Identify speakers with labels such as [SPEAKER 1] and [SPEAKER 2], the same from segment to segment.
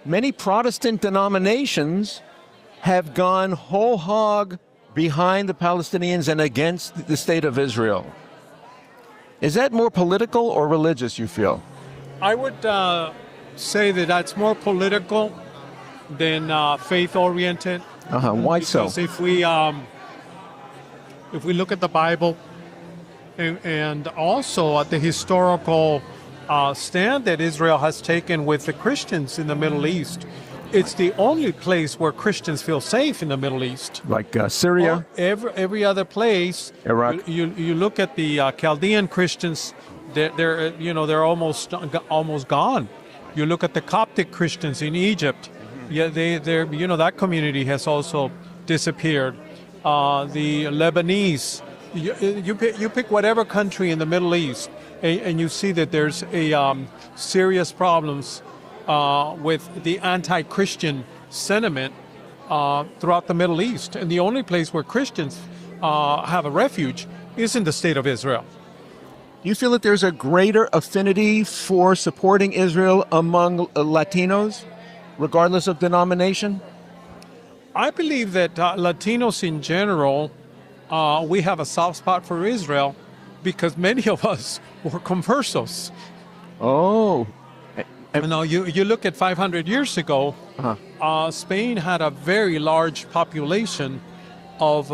[SPEAKER 1] many Protestant denominations have gone whole hog behind the Palestinians and against the state of Israel. Is that more political or religious, you feel?
[SPEAKER 2] I would say that that's more political than faith-oriented.
[SPEAKER 1] Why so?
[SPEAKER 2] Because if we look at the Bible and also at the historical stand that Israel has taken with the Christians in the Middle East, it's the only place where Christians feel safe in the Middle East.
[SPEAKER 1] Like Syria?
[SPEAKER 2] Every other place,
[SPEAKER 1] Iraq.
[SPEAKER 2] You look at the Chaldean Christians, they're almost gone. You look at the Coptic Christians in Egypt, they're that community has also disappeared. The Lebanese, you pick whatever country in the Middle East, and you see that there's serious problems with the anti-Christian sentiment throughout the Middle East. And the only place where Christians have a refuge is in the state of Israel.
[SPEAKER 1] Do you feel that there's a greater affinity for supporting Israel among Latinos, regardless of denomination?
[SPEAKER 2] I believe that Latinos in general, we have a soft spot for Israel because many of us were conversos.
[SPEAKER 1] Oh.
[SPEAKER 2] You look at 500 years ago, Spain had a very large population of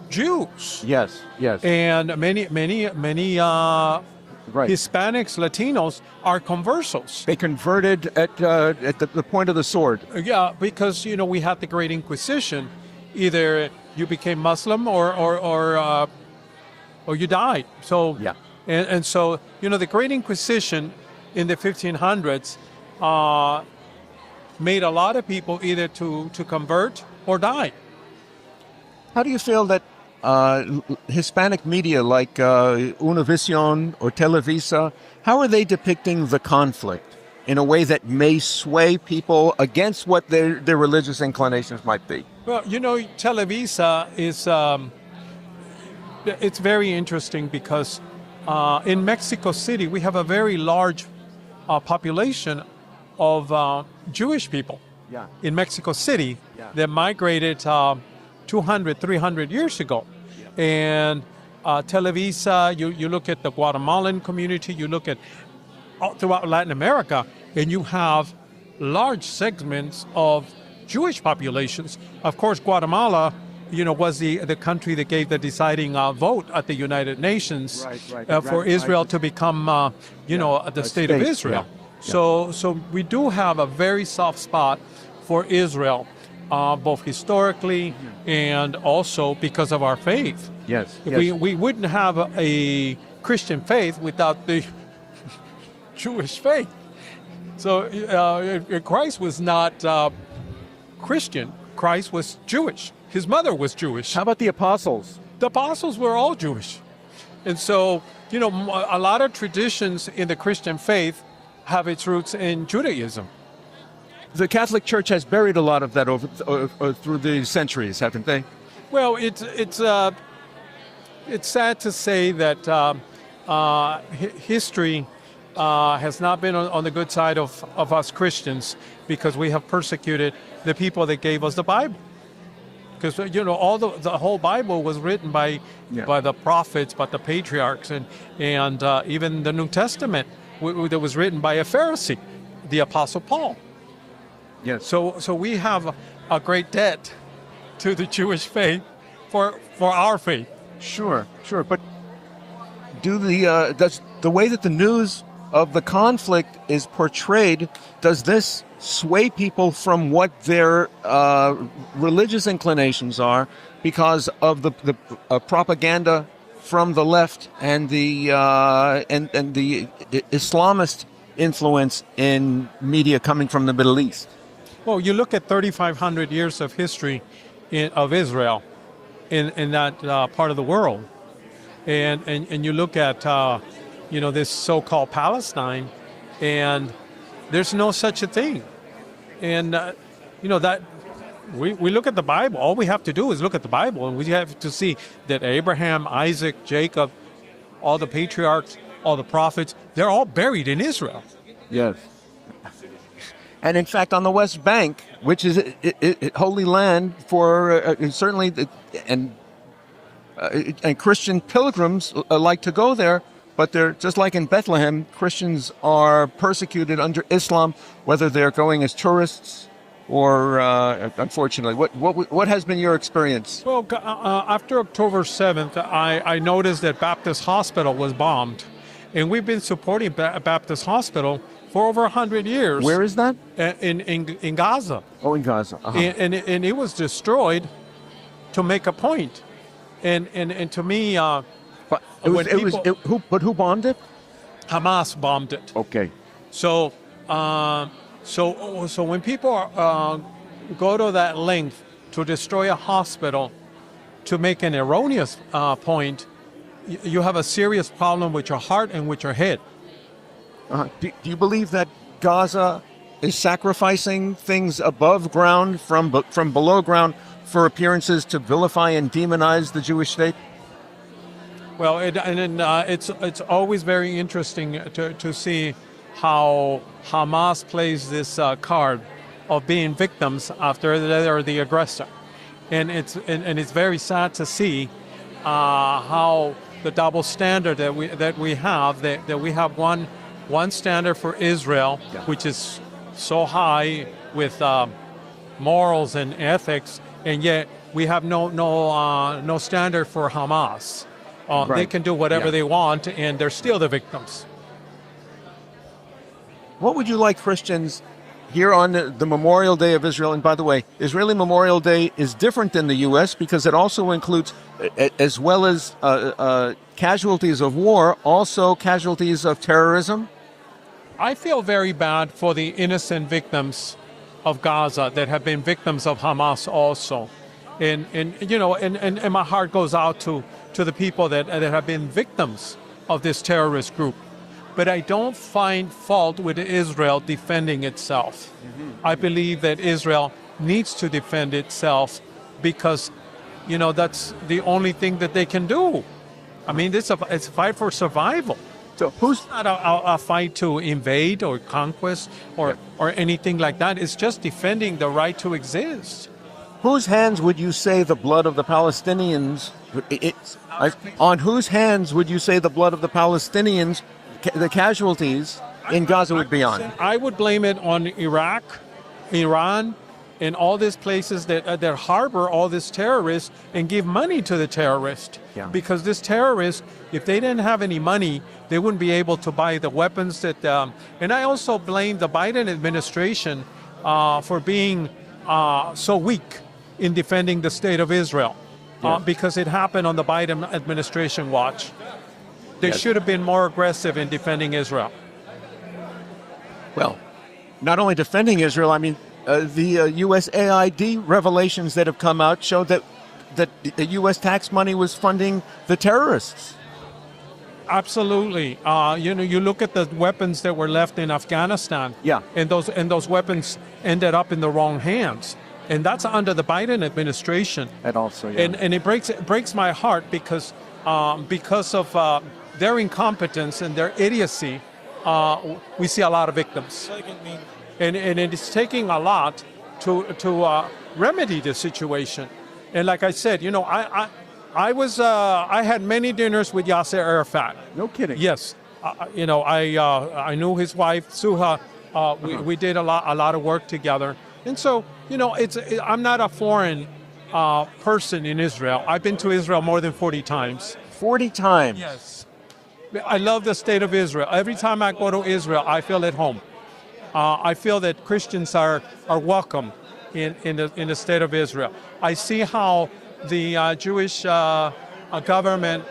[SPEAKER 2] Jews.
[SPEAKER 1] Yes.
[SPEAKER 2] And many
[SPEAKER 1] Right.
[SPEAKER 2] Hispanics, Latinos are conversos.
[SPEAKER 1] They converted at the point of the sword.
[SPEAKER 2] Yeah, because we had the Great Inquisition. Either you became Muslim or you died. So
[SPEAKER 1] Yeah.
[SPEAKER 2] and so the Great Inquisition in the 1500s made a lot of people either to convert or die.
[SPEAKER 1] How do you feel that Hispanic media like Univision or Televisa, how are they depicting the conflict in a way that may sway people against what their religious inclinations might be?
[SPEAKER 2] Well, Televisa is it's very interesting because in Mexico City we have a very large population of Jewish people.
[SPEAKER 1] Yeah.
[SPEAKER 2] In Mexico City that migrated 200, 300 years ago. And Televisa, you look at the Guatemalan community, you look at throughout Latin America, and you have large segments of Jewish populations. Of course, Guatemala, was the country that gave the deciding vote at the United Nations for Israel to become, the state of Israel.
[SPEAKER 1] Yeah.
[SPEAKER 2] So we do have a very soft spot for Israel. Both historically and also because of our faith.
[SPEAKER 1] Yes.
[SPEAKER 2] We wouldn't have a Christian faith without the Jewish faith. So Christ was not Christian. Christ was Jewish. His mother was Jewish.
[SPEAKER 1] How about the apostles?
[SPEAKER 2] The apostles were all Jewish. And so, a lot of traditions in the Christian faith have its roots in Judaism.
[SPEAKER 1] The Catholic Church has buried a lot of that through the centuries, haven't they?
[SPEAKER 2] Well, it's sad to say that history has not been on the good side of us Christians because we have persecuted the people that gave us the Bible. Because all the whole Bible was written by the prophets, by the patriarchs, and even the New Testament that was written by a Pharisee, the Apostle Paul.
[SPEAKER 1] Yes.
[SPEAKER 2] So we have a great debt to the Jewish faith for our faith.
[SPEAKER 1] Sure. But does the way that the news of the conflict is portrayed, does this sway people from what their religious inclinations are because of the propaganda from the left and the Islamist influence in media coming from the Middle East?
[SPEAKER 2] Well, you look at 3,500 years of history of Israel in that part of the world, and you look at this so-called Palestine, and there's no such a thing. And that we look at the Bible. All we have to do is look at the Bible, and we have to see that Abraham, Isaac, Jacob, all the patriarchs, all the prophets, they're all buried in Israel.
[SPEAKER 1] Yes. And in fact, on the West Bank, which is holy land for certainly, and Christian pilgrims like to go there, but they're just like in Bethlehem. Christians are persecuted under Islam, whether they're going as tourists or, unfortunately. What has been your experience?
[SPEAKER 2] Well, after October 7th, I noticed that Baptist Hospital was bombed, and we've been supporting Baptist Hospital for over 100 years.
[SPEAKER 1] Where is that?
[SPEAKER 2] In Gaza.
[SPEAKER 1] Oh, in Gaza. Uh-huh.
[SPEAKER 2] And it was destroyed to make a point. And to me,
[SPEAKER 1] But who bombed it?
[SPEAKER 2] Hamas bombed it.
[SPEAKER 1] Okay.
[SPEAKER 2] So when people go to that length to destroy a hospital to make an erroneous point, you have a serious problem with your heart and with your head.
[SPEAKER 1] Do you believe that Gaza is sacrificing things above ground from below ground for appearances to vilify and demonize the Jewish state?
[SPEAKER 2] Well, it's always very interesting to see how Hamas plays this card of being victims after they're the aggressor, and it's very sad to see how the double standard that we have that we have one standard for Israel, which is so high with morals and ethics, and yet we have no standard for Hamas.
[SPEAKER 1] Right.
[SPEAKER 2] They can do whatever they want, and they're still the victims.
[SPEAKER 1] What would you like Christians here on the Memorial Day of Israel? And by the way, Israeli Memorial Day is different than the U.S. because it also includes, as well as casualties of war, also casualties of terrorism.
[SPEAKER 2] I feel very bad for the innocent victims of Gaza that have been victims of Hamas also. And my heart goes out to the people that have been victims of this terrorist group. But I don't find fault with Israel defending itself. Mm-hmm. I believe that Israel needs to defend itself because, that's the only thing that they can do. I mean, it's a fight for survival.
[SPEAKER 1] So who's
[SPEAKER 2] not a fight to invade or conquest or anything like that. It's just defending the right to exist.
[SPEAKER 1] Whose hands would you say the blood of the Palestinians? On whose hands would you say the blood of the Palestinians, the casualties in Gaza, would be on?
[SPEAKER 2] I would blame it on Iraq, Iran, and all these places that harbor all these terrorists and give money to the terrorists.
[SPEAKER 1] Yeah.
[SPEAKER 2] Because this terrorists, if they didn't have any money, they wouldn't be able to buy the weapons that. And I also blame the Biden administration for being so weak in defending the state of Israel, because it happened on the Biden administration watch. They should have been more aggressive in defending Israel.
[SPEAKER 1] Well, not only defending Israel, I mean, the USAID revelations that have come out show that the U.S. tax money was funding the terrorists.
[SPEAKER 2] Absolutely. You look at the weapons that were left in Afghanistan.
[SPEAKER 1] Yeah.
[SPEAKER 2] And those weapons ended up in the wrong hands. And that's under the Biden administration.
[SPEAKER 1] And also,
[SPEAKER 2] and it breaks my heart because of their incompetence and their idiocy, we see a lot of victims. And it is taking a lot to remedy the situation. And like I said, I had many dinners with Yasser Arafat.
[SPEAKER 1] No kidding.
[SPEAKER 2] Yes. I knew his wife, Suha. We did a lot of work together. And so, I'm not a foreign person in Israel. I've been to Israel more than 40 times.
[SPEAKER 1] 40 times?
[SPEAKER 2] Yes. I love the state of Israel. Every time I go to Israel, I feel at home. I feel that Christians are welcome in the state of Israel. I see how the Jewish government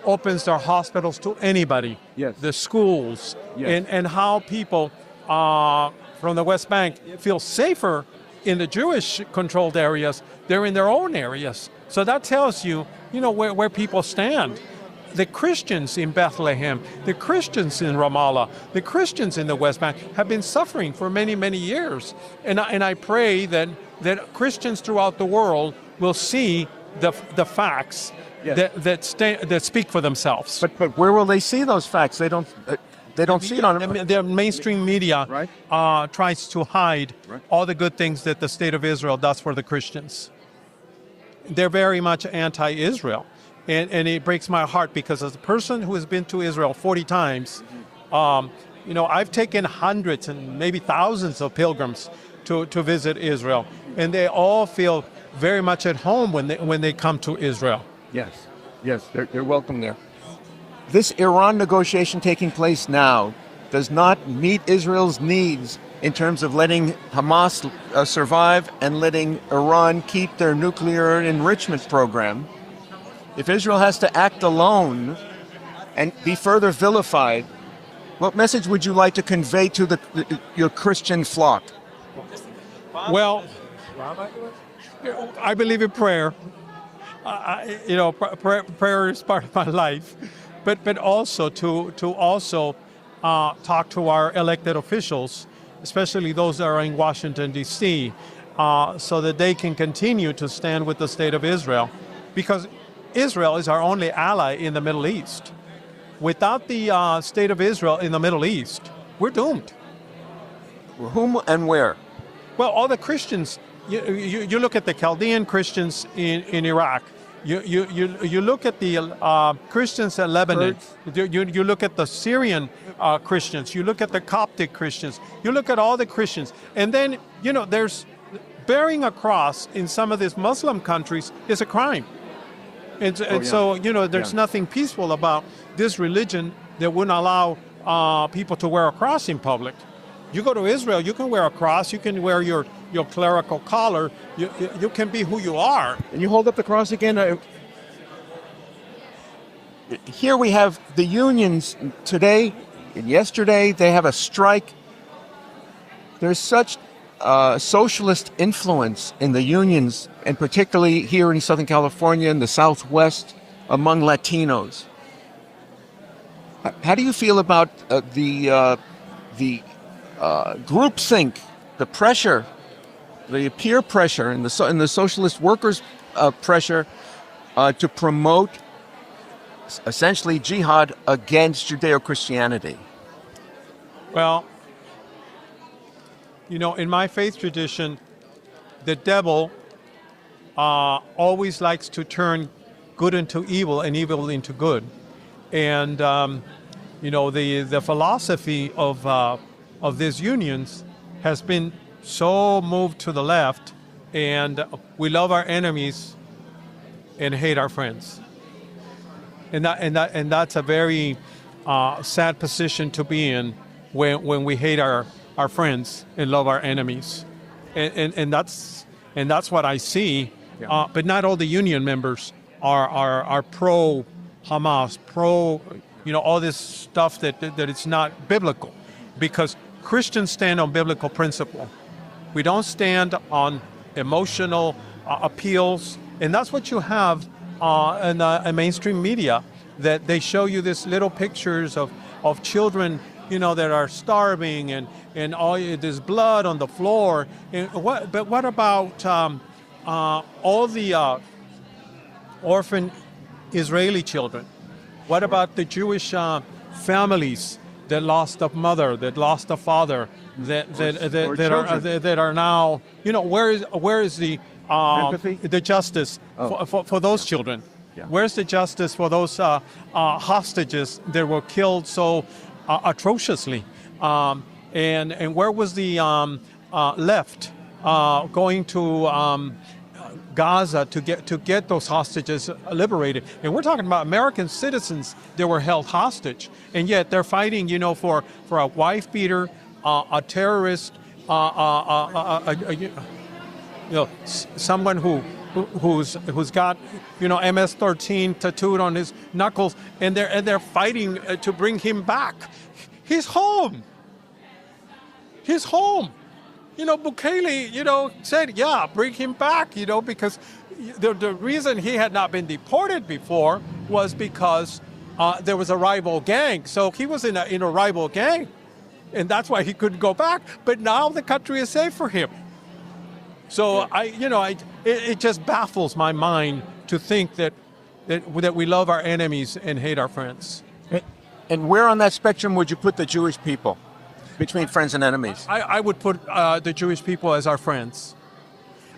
[SPEAKER 2] opens their hospitals to anybody.
[SPEAKER 1] Yes.
[SPEAKER 2] The schools.
[SPEAKER 1] Yes.
[SPEAKER 2] And how people from the West Bank feel safer in the Jewish-controlled areas. They're in their own areas. So that tells you, where people stand. The Christians in Bethlehem, the Christians in Ramallah, the Christians in the West Bank have been suffering for many, many years. And I pray that Christians throughout the world will see the facts that speak for themselves.
[SPEAKER 1] But where will they see those facts? They They don't see it on
[SPEAKER 2] the mainstream media
[SPEAKER 1] Right.
[SPEAKER 2] tries to hide
[SPEAKER 1] Right.
[SPEAKER 2] all the good things that the state of Israel does for the Christians. They're very much anti-Israel. And it breaks my heart because as a person who has been to Israel 40 times, I've taken hundreds and maybe thousands of pilgrims to visit Israel. And they all feel very much at home when they come to Israel.
[SPEAKER 1] Yes, yes, they're welcome there. This Iran negotiation taking place now does not meet Israel's needs in terms of letting Hamas survive and letting Iran keep their nuclear enrichment program. If Israel has to act alone and be further vilified, what message would you like to convey to your Christian flock?
[SPEAKER 2] Well, I believe in prayer. Prayer is part of my life, but also to also talk to our elected officials, especially those that are in Washington D.C., so that they can continue to stand with the state of Israel, because Israel is our only ally in the Middle East. Without the state of Israel in the Middle East, we're doomed.
[SPEAKER 1] Whom and where?
[SPEAKER 2] Well, all the Christians. You look at the Chaldean Christians in Iraq. You look at the Christians in Lebanon. You look at the Syrian Christians. You look at the Coptic Christians. You look at all the Christians. And then, there's bearing a cross in some of these Muslim countries is a crime. So, there's nothing peaceful about this religion that wouldn't allow people to wear a cross in public. You go to Israel, you can wear a cross, you can wear your clerical collar, you can be who you are.
[SPEAKER 1] And you hold up the cross again. Here we have the unions today and yesterday, they have a strike. There's such socialist influence in the unions, and particularly here in Southern California and the Southwest among Latinos. How do you feel about the groupthink, the pressure, the peer pressure, and the socialist workers' pressure to promote essentially jihad against Judeo-Christianity?
[SPEAKER 2] Well, in my faith tradition, the devil always likes to turn good into evil and evil into good. And, the philosophy of these unions has been so moved to the left, and we love our enemies and hate our friends. And that's a very sad position to be in when we hate our friends and love our enemies. And that's what I see.
[SPEAKER 1] Yeah.
[SPEAKER 2] But not all the union members are pro Hamas, pro all this stuff that it's not biblical, because Christians stand on biblical principle. We don't stand on emotional appeals, and that's what you have in the mainstream media, that they show you these little pictures of children, that are starving and all this blood on the floor. But what about all the orphan Israeli children? What about the Jewish families that lost a mother, that lost a father, that are now, where is the justice for those children?
[SPEAKER 1] Yeah.
[SPEAKER 2] Where's the justice for those hostages that were killed so atrociously? And where was the left going to Gaza to get those hostages liberated? And we're talking about American citizens that were held hostage, and yet they're fighting, for a wife beater, a terrorist, someone who's got MS-13 tattooed on his knuckles, and they're fighting to bring him back. He's home. He's home. Bukele, said, yeah, bring him back, because the reason he had not been deported before was because there was a rival gang. So he was in a rival gang, and that's why he couldn't go back. But now the country is safe for him. So it just baffles my mind to think that we love our enemies and hate our friends.
[SPEAKER 1] And where on that spectrum would you put the Jewish people between friends and enemies?
[SPEAKER 2] I would put the Jewish people as our friends.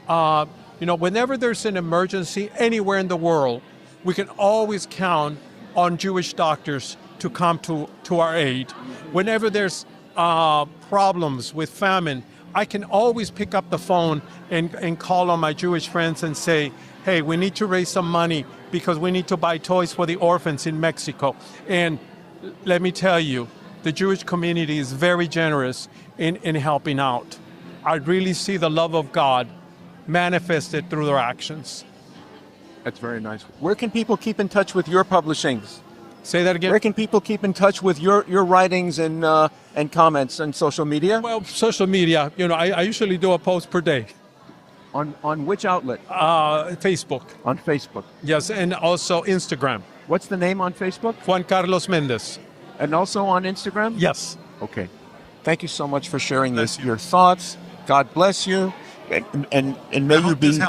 [SPEAKER 2] Whenever there's an emergency anywhere in the world, we can always count on Jewish doctors to come to our aid. Whenever there's problems with famine, I can always pick up the phone and call on my Jewish friends and say, hey, we need to raise some money because we need to buy toys for the orphans in Mexico. And let me tell you, the Jewish community is very generous in helping out. I really see the love of God manifested through their actions.
[SPEAKER 1] That's very nice. Where can people keep in touch with your publishings?
[SPEAKER 2] Say that again?
[SPEAKER 1] Where can people keep in touch with your writings and comments on social media?
[SPEAKER 2] Well, social media, I usually do a post per day.
[SPEAKER 1] On which outlet?
[SPEAKER 2] Facebook.
[SPEAKER 1] On Facebook.
[SPEAKER 2] Yes, and also Instagram.
[SPEAKER 1] What's the name on Facebook?
[SPEAKER 2] Juan Carlos Mendez.
[SPEAKER 1] And also on Instagram?
[SPEAKER 2] Yes.
[SPEAKER 1] Okay. Thank you so much for sharing your thoughts. God bless you. And may you be...